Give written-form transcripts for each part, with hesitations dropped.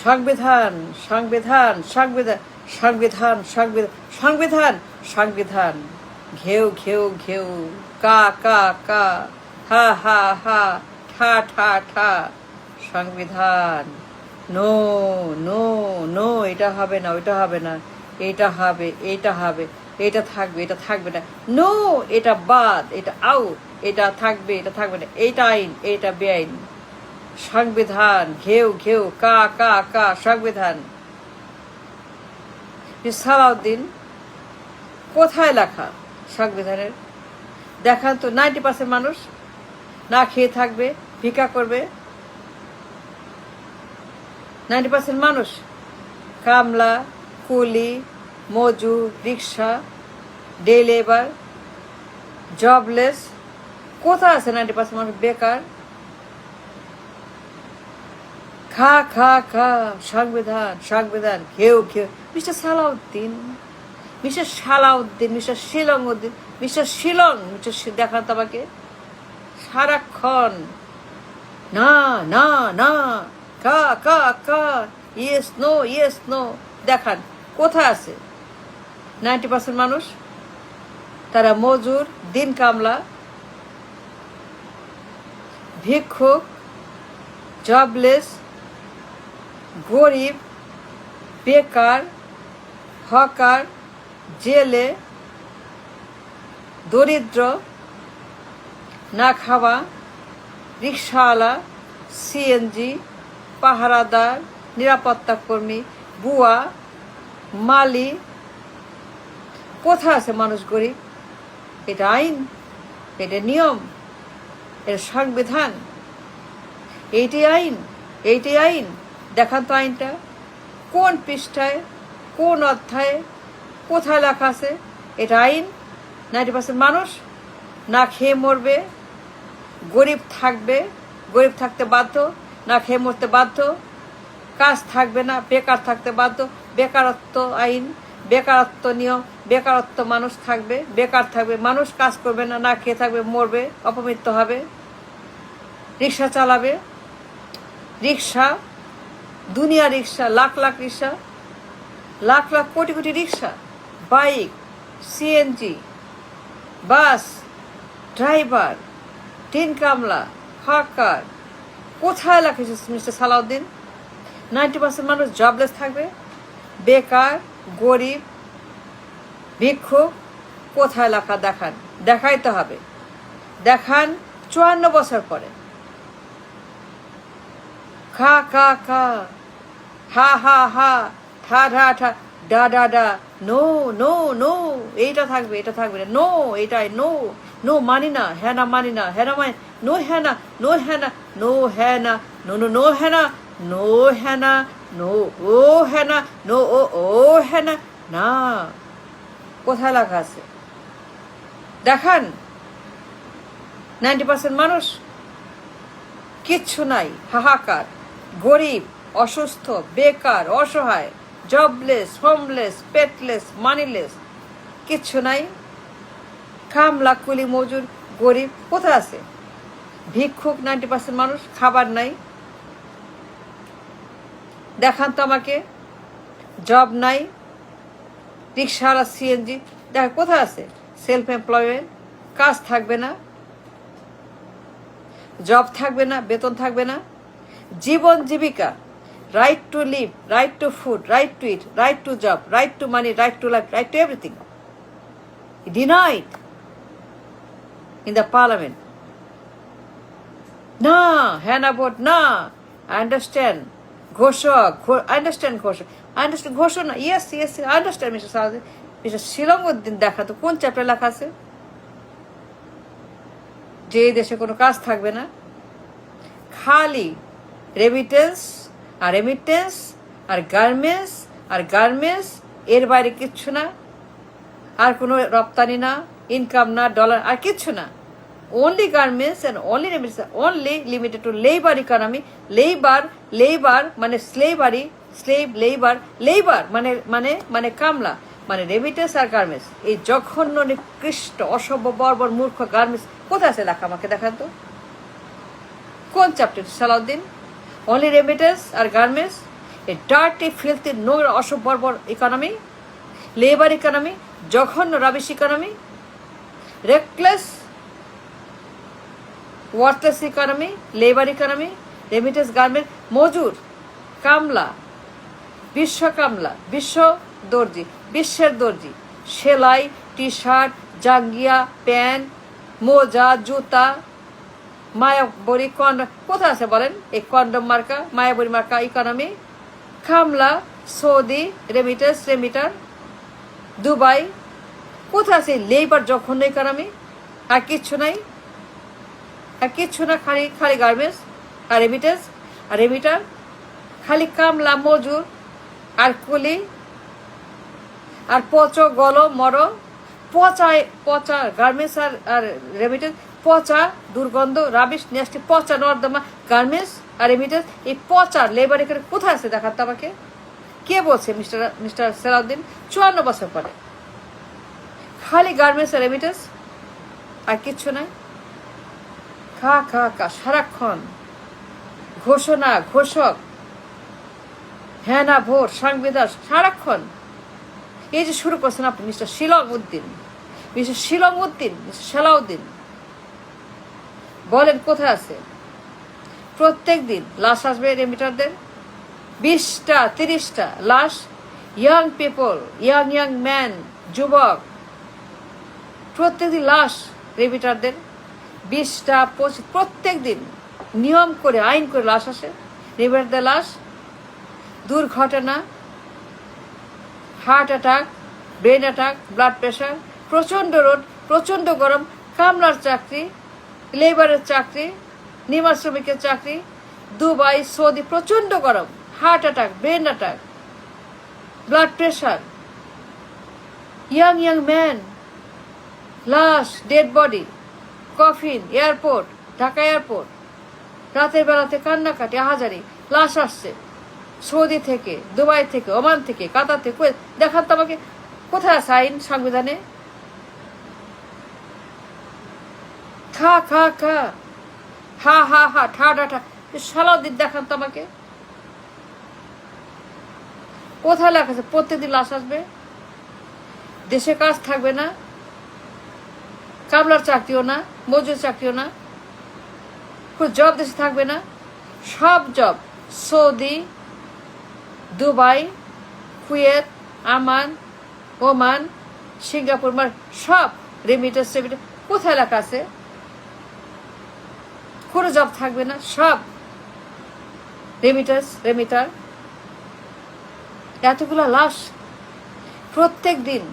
সংবিধান সংবিধান সংবিধান সংবিধান সংবিধান সংবিধান সংবিধান ঘেউ ঘেউ ঘেউ কা কা কা হা হা হা ঠা ঠা ঠা সংবিধান নো নো নো এটা হবে না ওইটা হবে না এটা হবে এটা হবে এটা থাকবে এটা থাকবে না নো এটা বাদ এটা আউট এটা থাকবে এটা থাকবে না এইটা আইন এটা বেআইন সংবিধান ঘেউ ঘেউ কা কা কা সংবিধান সালাউদ্দিন কোথায় লেখা সংবিধানের দেখান তো 90% মানুষ না খেয়ে থাকবে ভিক্ষা করবে 90% মানুষ কামলা কুলি মজুর রিক্সা ডে লেবার জবলেস কোথায় আছে 90% মানুষ বেকার খা খা খা সংবিধান সংবিধান ঘেউ ঘেউ mister Salauddin mister Salauddin mister Shillong উদ্দিন মিস্টার শিলং মিস্টার দেখান তো আমাকে সারাক্ষণ না না না কা কা কা ইয়েস নো দেখান কোথায় আছে 90% মানুষ তারা মজুর দিন কামলা ভিক্ষুক জবলেস গরিব বেকার হকার জেলে দরিদ্র না খাওয়া রিক্সাওয়ালা সিএনজি পাহারাদার নিরাপত্তা কর্মী বুয়া মালি কোথায় আছে মানুষ গরিব এটা আইন এটা নিয়ম এটা সংবিধান এইটি আইন দেখান তো আইনটা কোন পৃষ্ঠায় কোন অধ্যায়ে কোথায় লেখা আছে এটা আইন 90% মানুষ না খেয়ে মরবে গরিব থাকবে গরিব থাকতে বাধ্য না খেয়ে মরতে বাধ্য কাজ থাকবে না বেকার থাকতে বাধ্য বেকারত্ব আইন বেকারত্ব নিয়ম বেকারত্ব মানুষ থাকবে বেকার থাকবে মানুষ কাজ করবে না না খেয়ে থাকবে মরবে অপমৃত্যু হবে রিক্সা চালাবে রিক্সা দুনিয়া রিক্সা লাখ লাখ রিক্সা লাখ লাখ কোটি কোটি রিক্সা বাইক সিএনজি বাস ড্রাইভার তিন কামলা হকার কোথায় লেখেছে মিস্টার সালাউদ্দিন 90% মানুষ জবলেস থাকবে বেকার গরিব ভিক্ষুক কোথায় লেখা দেখান দেখাইতে হবে দেখান 54 বছর পরে খা খা খা হা হা হা ঠা ঠা ঠা ডা ডা ডা নো নো নো এইটা থাকবে এটা থাকবে না নো এটাই নো নো মানি না হ্যাঁ না মানি না হ্যাঁ না মানি নো হ্যাঁ না নো হ্যাঁ না নো হ্যাঁ না নো নো নো হ্যাঁ না নো হ্যাঁ না নো ও হ্যাঁ না নো ও ও হ্যাঁ না না কোথায় লেখা আছে দেখান 90% মানুষ কিচ্ছু নাই হাহাকার গরিব অসুস্থ বেকার অসহায় জবলেস হোমলেস পেটলেস মানিলেস কিচ্ছু নাই কামলা কুলি মজুর গরিব কোথায় আছে ভিক্ষুক 90% মানুষ খাবার নাই দেখান তো আমাকে জব নাই রিক্সাওয়ালা সিএনজি দেখা কোথায় আছে সেলফ এমপ্লয়মেন্ট কাজ থাকবে না জব থাকবে না বেতন থাকবে না জীবন জীবিকা right to live, right to food, right to eat, right to job, right to money, right to life, right to everything. Denied in the parliament. Nah, Hannah Bot, nah, I understand. I understand Ghosha. I understand Ghosha. Yes, I understand, Mr. Saladin. Mr. Shilong Uddin দেখা তো কোন chapter লেখা আছে যে দেশে কোনো কাজ থাকবে না খালি রেমিটেন্স আর গার্মেন্টস এর বাইরে কিচ্ছু না আর কোনো রপ্তানি না ইনকাম না ডলার আর কিচ্ছু না only garments and only remittances only limited to labor economy labor মানে slave labor মানে কামলা মানে রেমিটেন্স আর গার্মেন্টস এই জঘন্য নিকৃষ্ট অসভ্য বর্বর মূর্খ গার্মেন্টস কোথায় আছে লেখা আমাকে দেখান তো কোন চ্যাপ্টার সালাউদ্দিন only remittance আর গার্মেন্টস এ ডার্টি ফিল্থি নোংরা অসভ্য বর্বর ইকোনমি, লেবার ইকোনমি, জঘন্য rubbish economy, reckless worthless economy, labour economy, remittance garment, মজুর, কামলা, বিশ্ব কামলা, বিশ্ব দর্জি, বিশ্বের দর্জি, সেলাই, টি শার্ট, জাঙ্গিয়া, প্যান্ট, মোজা, জুতা, মায়াবরী কন্ডম, কোথায় আছে বলেন এই কন্ডম মার্কা, মায়াবরী মার্কা ইকোনমি, কামলা, সৌদি, রেমিটার, দুবাই, কোথায় আছে লেবার জঘন্য ইকোনমি? আর কিচ্ছু নাই, আর কিচ্ছু না, খালি গার্মেন্টস আর রেমিটার, খালি কামলা, মজুর আর কুলি আর পচো গল মর, পচা গার্মেন্টস আর রেমিটেন্স, পচা দুর্গন্ধ রাবিশ নেস্টি, পচা নর্দমা গার্মেন্টস আর রেমিটেন্স, এই পচা লেবার এখানে কোথায় আছে দেখাতে আমাকে? কে বলছে মিস্টার সালাউদ্দিন? 54 বছর পরে খালি গার্মেন্টস আর রেমিটেন্স আর কিচ্ছু নাই। খা সারাক্ষণ ঘোষণা, ঘোষক, হ্যাঁ না ভোট, সংবিধান, সারাক্ষণ এই যে শুরু করছেন আপনি মিস্টার সালাউদ্দিন, বলেন কোথায় আছে? প্রত্যেক দিন লাশ আসবে রেমিটারদের, 20টা 30টা লাশ, ইয়াং পিপল, ইয়াং ম্যান, যুবক, প্রত্যেকদিন লাশ রেমিটারদের, 20টা 25, প্রত্যেক দিন নিয়ম করে আইন করে লাশ আসে রেমিটারদের লাশ। দুর্ঘটনা, heart attack, brain attack, blood pressure, প্রচণ্ড রোদ, প্রচণ্ড গরম, কামলার চাকরি, লেবারের চাকরি, নির্মাণ শ্রমিকের চাকরি, দুবাই, সৌদি, প্রচণ্ড গরম, heart attack, brain attack, blood pressure, young man, লাশ, dead body, coffin, airport, Dhaka airport, রাতের বেলাতে কান্নাকাটি, আহাজারি, লাশ আসছে সৌদি থেকে, দুবাই থেকে, ওমান থেকে, কাতার থেকে, দেখান তো আমাকে কোথায় আছে আইন সংবিধানে? খা হা ঠা সালাউদ্দিন দেখান তো আমাকে কোথায় লেখা আছে প্রত্যেকদিন লাশ আসবে, দেশে কাজ থাকবে না, কামলার চাকরিও না, মজুর চাকরিও না, কোনো জব দেশে থাকবে না, সব জব সৌদি, দুবাই, কুয়েত, আমান, ওমান, সিঙ্গাপুর, সব রেমিটেন্স, কোথায় লেখা আছে? কোনো জব থাকবে না, সব রেমিটার। এতগুলো লাশ, প্রত্যেক দিন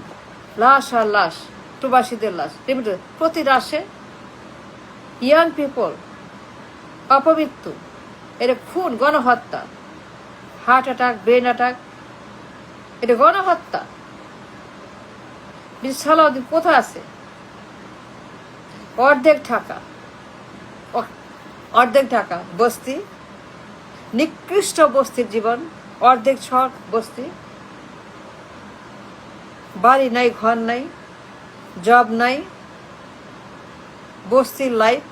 লাশ আর লাশ, প্রবাসীদের লাশ, রেমিটার, প্রতি লাশে ইয়াং পিপল, অপমৃত্যু, এটা খুন, গণহত্যা, হার্ট অ্যাটাক, ব্রেন অ্যাটাক, এটা গণহত্যা। সালাউদ্দিন কোথায় আছে? অর্ধেক ঢাকা বস্তি, নিকৃষ্ট বস্তির জীবন, অর্ধেক শহর বস্তি, বাড়ি নাই, ঘর নাই, জব নাই, বস্তির লাইফ,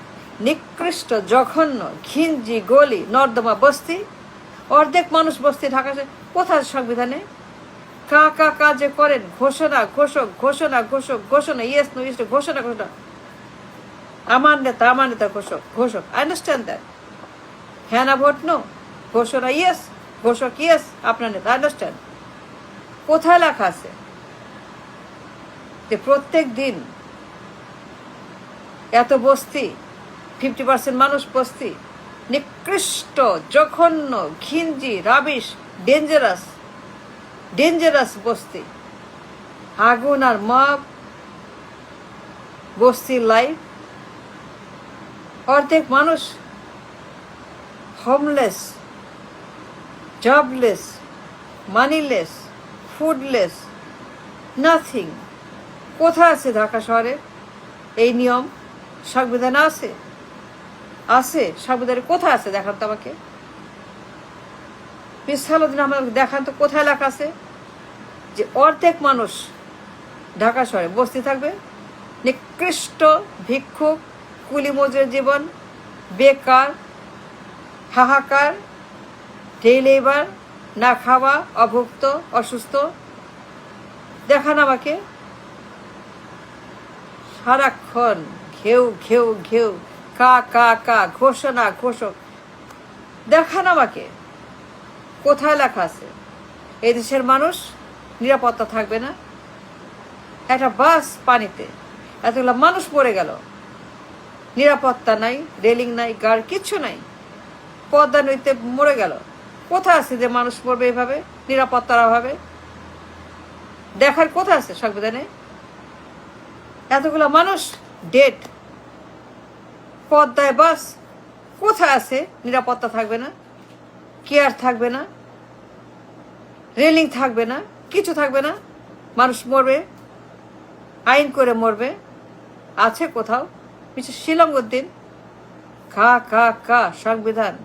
নিকৃষ্ট, জঘন্য, ঘিঞ্জি, গলি, নর্দমা বস্তি, অর্ধেক মানুষ বস্তি ঢাকা। কোথায় সংবিধানে? কা যে করেন ঘোষণা, ঘোষণা, ইয়েস নো ইয়েস, ঘোষণা, আমার নেতা ঘোষক, আই আন্ডারস্ট্যান্ড দ্যাট, হ্যাঁ না ভোট নো, ঘোষণা ইয়েস, ঘোষক ইয়েস, আপনার নেতা, আই আন্ডারস্ট্যান্ড। কোথায় লেখা আছে যে প্রত্যেক দিন এত বস্তি, 50% মানুষ বস্তি, নিকৃষ্ট, জঘন্য, ঘিঞ্জি, রাবিশ, ডেঞ্জারাস বস্তি, আগুন আর মব, বস্তির লাইফ, অর্ধেক মানুষ হোমলেস, জবলেস, মানিলেস, ফুডলেস, নাথিং। কোথায় আছে ঢাকা শহরে এই নিয়ম? সংবিধানে আছে? সংবিধানে কোথায় আছে দেখান তো আমাকে। সালাউদ্দিন আমাকে দেখান তো কোথায় লেখা আছে যে অর্ধেক মানুষ ঢাকা শহরে বস্তি থাকবে, নিকৃষ্ট, ভিক্ষুক, কুলি মজুরের জীবন, বেকার, হাহাকার, ডে লেবার, না খাওয়া, অভুক্ত, অসুস্থ, দেখান আমাকে। সারাক্ষণ ঘেউ ঘেউ ঘেউ, কা কা কা, ঘোষণা ঘোষক, দেখান আমাকে কোথায় লেখা আছে এই দেশের মানুষ নিরাপত্তা থাকবে না? একটা বাস পানিতে, এতগুলো মানুষ পড়ে গেল, নিরাপত্তা নাই, রেলিং নাই, গার্ড, কিচ্ছু নাই, পদ্মা নদীতে মরে গেল। কোথায় আছে যে মানুষ পড়বে এভাবে নিরাপত্তার অভাবে? দেখার কোথায় আছে সংবিধানে? এতগুলো মানুষ ডেড, পদ্মায় বাস, কোথায় আছে নিরাপত্তা থাকবে না, কেয়ার থাকবে না, রেলিং থাকবে না, কিছু থাকবে না, মানুষ মরবে, আইন করে মরবে? আছে কোথাও? মিস্টার শিলঙ্গউদ্দিন, কা কা কা সংবিধান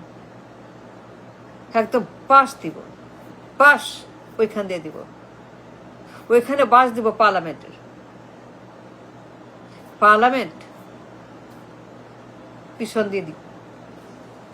একদম পাশ দিব, পাশ ওইখান দিয়ে দিব, ওইখানে বাস দিব পার্লামেন্টের। পার্লামেন্ট পিছন দিয়ে দিব।